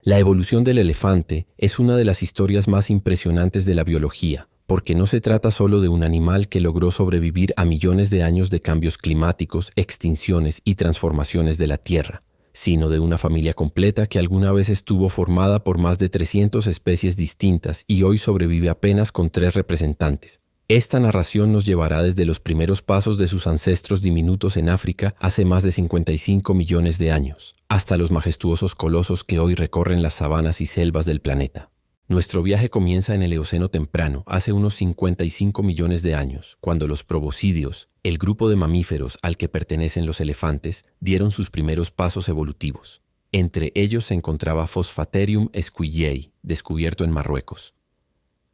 La evolución del elefante es una de las historias más impresionantes de la biología, porque no se trata solo de un animal que logró sobrevivir a millones de años de cambios climáticos, extinciones y transformaciones de la Tierra, sino de una familia completa que alguna vez estuvo formada por más de 300 especies distintas y hoy sobrevive apenas con 3 representantes. Esta narración nos llevará desde los primeros pasos de sus ancestros diminutos en África hace más de 55 millones de años, hasta los majestuosos colosos que hoy recorren las sabanas y selvas del planeta. Nuestro viaje comienza en el Eoceno temprano, hace unos 55 millones de años, cuando los proboscideos, el grupo de mamíferos al que pertenecen los elefantes, dieron sus primeros pasos evolutivos. Entre ellos se encontraba Phosphaterium squillei, descubierto en Marruecos.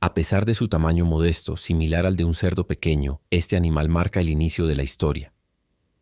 A pesar de su tamaño modesto, similar al de un cerdo pequeño, este animal marca el inicio de la historia.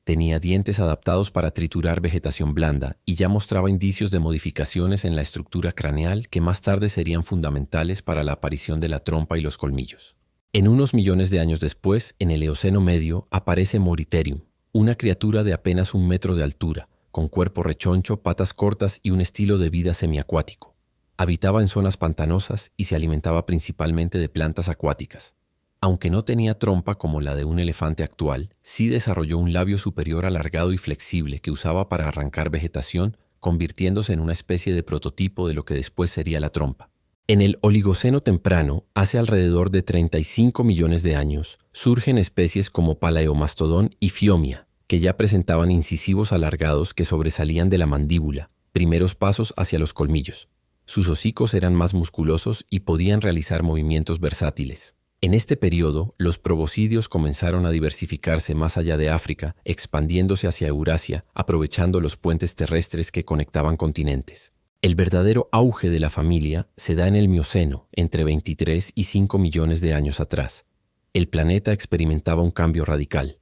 Tenía dientes adaptados para triturar vegetación blanda y ya mostraba indicios de modificaciones en la estructura craneal que más tarde serían fundamentales para la aparición de la trompa y los colmillos. En unos millones de años después, en el Eoceno medio, aparece Moriterium, una criatura de apenas 1 metro de altura, con cuerpo rechoncho, patas cortas y un estilo de vida semiacuático. Habitaba en zonas pantanosas y se alimentaba principalmente de plantas acuáticas. Aunque no tenía trompa como la de un elefante actual, sí desarrolló un labio superior alargado y flexible que usaba para arrancar vegetación, convirtiéndose en una especie de prototipo de lo que después sería la trompa. En el Oligoceno temprano, hace alrededor de 35 millones de años, surgen especies como Palaeomastodon y Phiomia, que ya presentaban incisivos alargados que sobresalían de la mandíbula, primeros pasos hacia los colmillos. Sus hocicos eran más musculosos y podían realizar movimientos versátiles. En este periodo, los proboscideos comenzaron a diversificarse más allá de África, expandiéndose hacia Eurasia, aprovechando los puentes terrestres que conectaban continentes. El verdadero auge de la familia se da en el Mioceno, entre 23 y 5 millones de años atrás. El planeta experimentaba un cambio radical.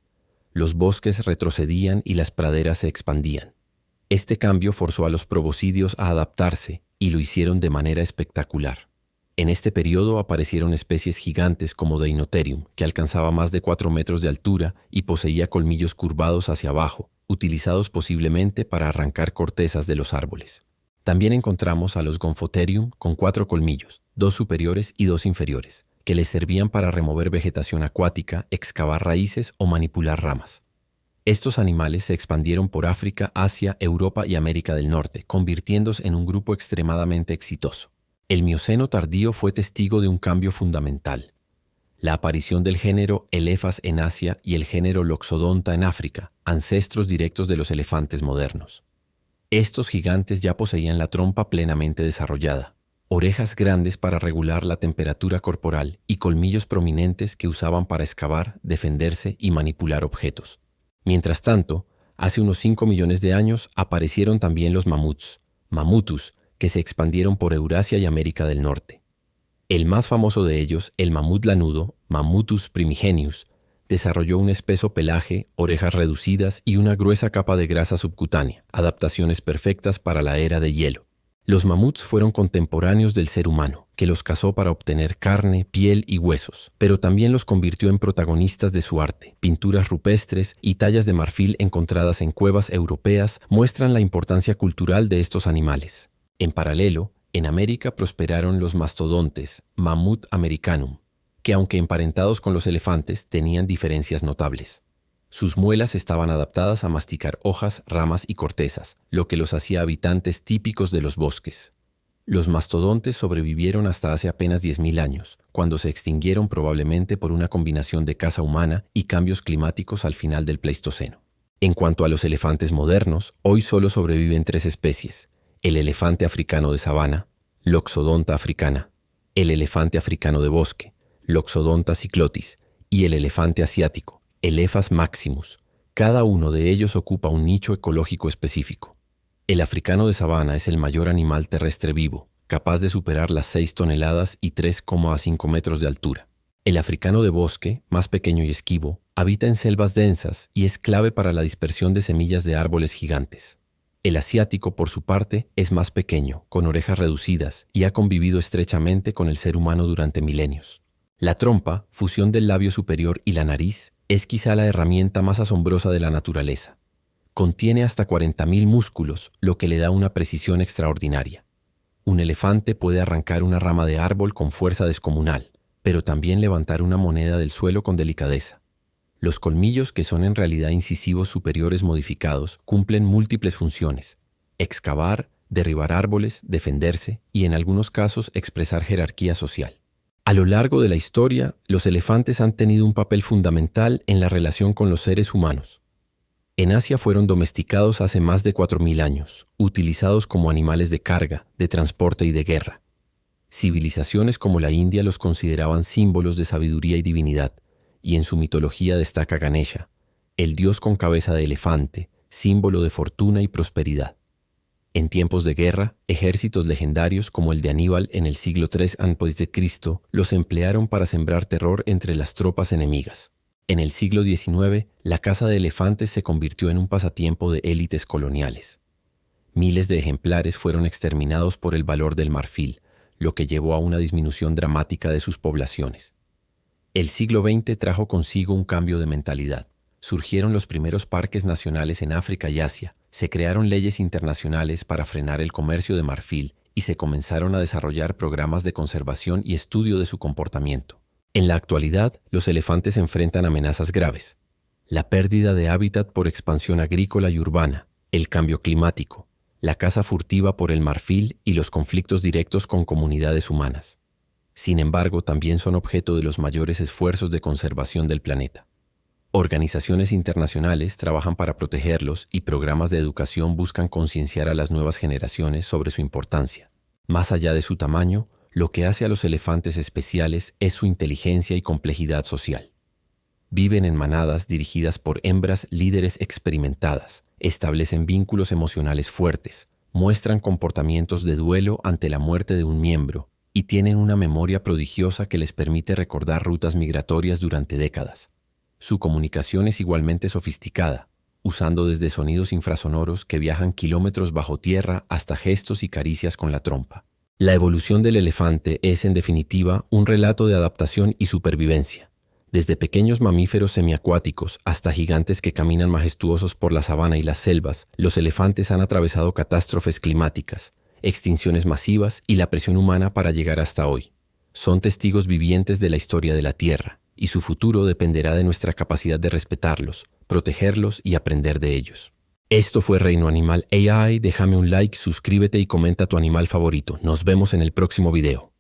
Los bosques retrocedían y las praderas se expandían. Este cambio forzó a los proboscideos a adaptarse, y lo hicieron de manera espectacular. En este periodo aparecieron especies gigantes como Deinotherium, que alcanzaba más de 4 metros de altura y poseía colmillos curvados hacia abajo, utilizados posiblemente para arrancar cortezas de los árboles. También encontramos a los Gomphotherium con 4 colmillos, 2 superiores y 2 inferiores, que les servían para remover vegetación acuática, excavar raíces o manipular ramas. Estos animales se expandieron por África, Asia, Europa y América del Norte, convirtiéndose en un grupo extremadamente exitoso. El Mioceno tardío fue testigo de un cambio fundamental: la aparición del género Elephas en Asia y el género Loxodonta en África, ancestros directos de los elefantes modernos. Estos gigantes ya poseían la trompa plenamente desarrollada, orejas grandes para regular la temperatura corporal y colmillos prominentes que usaban para excavar, defenderse y manipular objetos. Mientras tanto, hace unos 5 millones de años aparecieron también los mamuts, Mammutus, que se expandieron por Eurasia y América del Norte. El más famoso de ellos, el mamut lanudo, Mammutus primigenius, desarrolló un espeso pelaje, orejas reducidas y una gruesa capa de grasa subcutánea, adaptaciones perfectas para la era de hielo. Los mamuts fueron contemporáneos del ser humano, que los cazó para obtener carne, piel y huesos, pero también los convirtió en protagonistas de su arte. Pinturas rupestres y tallas de marfil encontradas en cuevas europeas muestran la importancia cultural de estos animales. En paralelo, en América prosperaron los mastodontes, Mammut americanum, que aunque emparentados con los elefantes, tenían diferencias notables. Sus muelas estaban adaptadas a masticar hojas, ramas y cortezas, lo que los hacía habitantes típicos de los bosques. Los mastodontes sobrevivieron hasta hace apenas 10.000 años, cuando se extinguieron probablemente por una combinación de caza humana y cambios climáticos al final del Pleistoceno. En cuanto a los elefantes modernos, hoy solo sobreviven 3 especies: el elefante africano de sabana, Loxodonta africana, el elefante africano de bosque, Loxodonta cyclotis, y el elefante asiático, Elephas maximus. Cada uno de ellos ocupa un nicho ecológico específico. El africano de sabana es el mayor animal terrestre vivo, capaz de superar las 6 toneladas y 3,5 metros de altura. El africano de bosque, más pequeño y esquivo, habita en selvas densas y es clave para la dispersión de semillas de árboles gigantes. El asiático, por su parte, es más pequeño, con orejas reducidas y ha convivido estrechamente con el ser humano durante milenios. La trompa, fusión del labio superior y la nariz, es quizá la herramienta más asombrosa de la naturaleza. Contiene hasta 40.000 músculos, lo que le da una precisión extraordinaria. Un elefante puede arrancar una rama de árbol con fuerza descomunal, pero también levantar una moneda del suelo con delicadeza. Los colmillos, que son en realidad incisivos superiores modificados, cumplen múltiples funciones: excavar, derribar árboles, defenderse y, en algunos casos, expresar jerarquía social. A lo largo de la historia, los elefantes han tenido un papel fundamental en la relación con los seres humanos. En Asia fueron domesticados hace más de 4000 años, utilizados como animales de carga, de transporte y de guerra. Civilizaciones como la India los consideraban símbolos de sabiduría y divinidad, y en su mitología destaca Ganesha, el dios con cabeza de elefante, símbolo de fortuna y prosperidad. En tiempos de guerra, ejércitos legendarios como el de Aníbal en el siglo III a.C. los emplearon para sembrar terror entre las tropas enemigas. En el siglo XIX, la caza de elefantes se convirtió en un pasatiempo de élites coloniales. Miles de ejemplares fueron exterminados por el valor del marfil, lo que llevó a una disminución dramática de sus poblaciones. El siglo XX trajo consigo un cambio de mentalidad. Surgieron los primeros parques nacionales en África y Asia, se crearon leyes internacionales para frenar el comercio de marfil y se comenzaron a desarrollar programas de conservación y estudio de su comportamiento. En la actualidad, los elefantes enfrentan amenazas graves: la pérdida de hábitat por expansión agrícola y urbana, el cambio climático, la caza furtiva por el marfil y los conflictos directos con comunidades humanas. Sin embargo, también son objeto de los mayores esfuerzos de conservación del planeta. Organizaciones internacionales trabajan para protegerlos y programas de educación buscan concienciar a las nuevas generaciones sobre su importancia. Más allá de su tamaño, lo que hace a los elefantes especiales es su inteligencia y complejidad social. Viven en manadas dirigidas por hembras líderes experimentadas, establecen vínculos emocionales fuertes, muestran comportamientos de duelo ante la muerte de un miembro y tienen una memoria prodigiosa que les permite recordar rutas migratorias durante décadas. Su comunicación es igualmente sofisticada, usando desde sonidos infrasonoros que viajan kilómetros bajo tierra hasta gestos y caricias con la trompa. La evolución del elefante es, en definitiva, un relato de adaptación y supervivencia. Desde pequeños mamíferos semiacuáticos hasta gigantes que caminan majestuosos por la sabana y las selvas, los elefantes han atravesado catástrofes climáticas, extinciones masivas y la presión humana para llegar hasta hoy. Son testigos vivientes de la historia de la Tierra, y su futuro dependerá de nuestra capacidad de respetarlos, protegerlos y aprender de ellos. Esto fue Reino Animal AI. Déjame un like, suscríbete y comenta tu animal favorito. Nos vemos en el próximo video.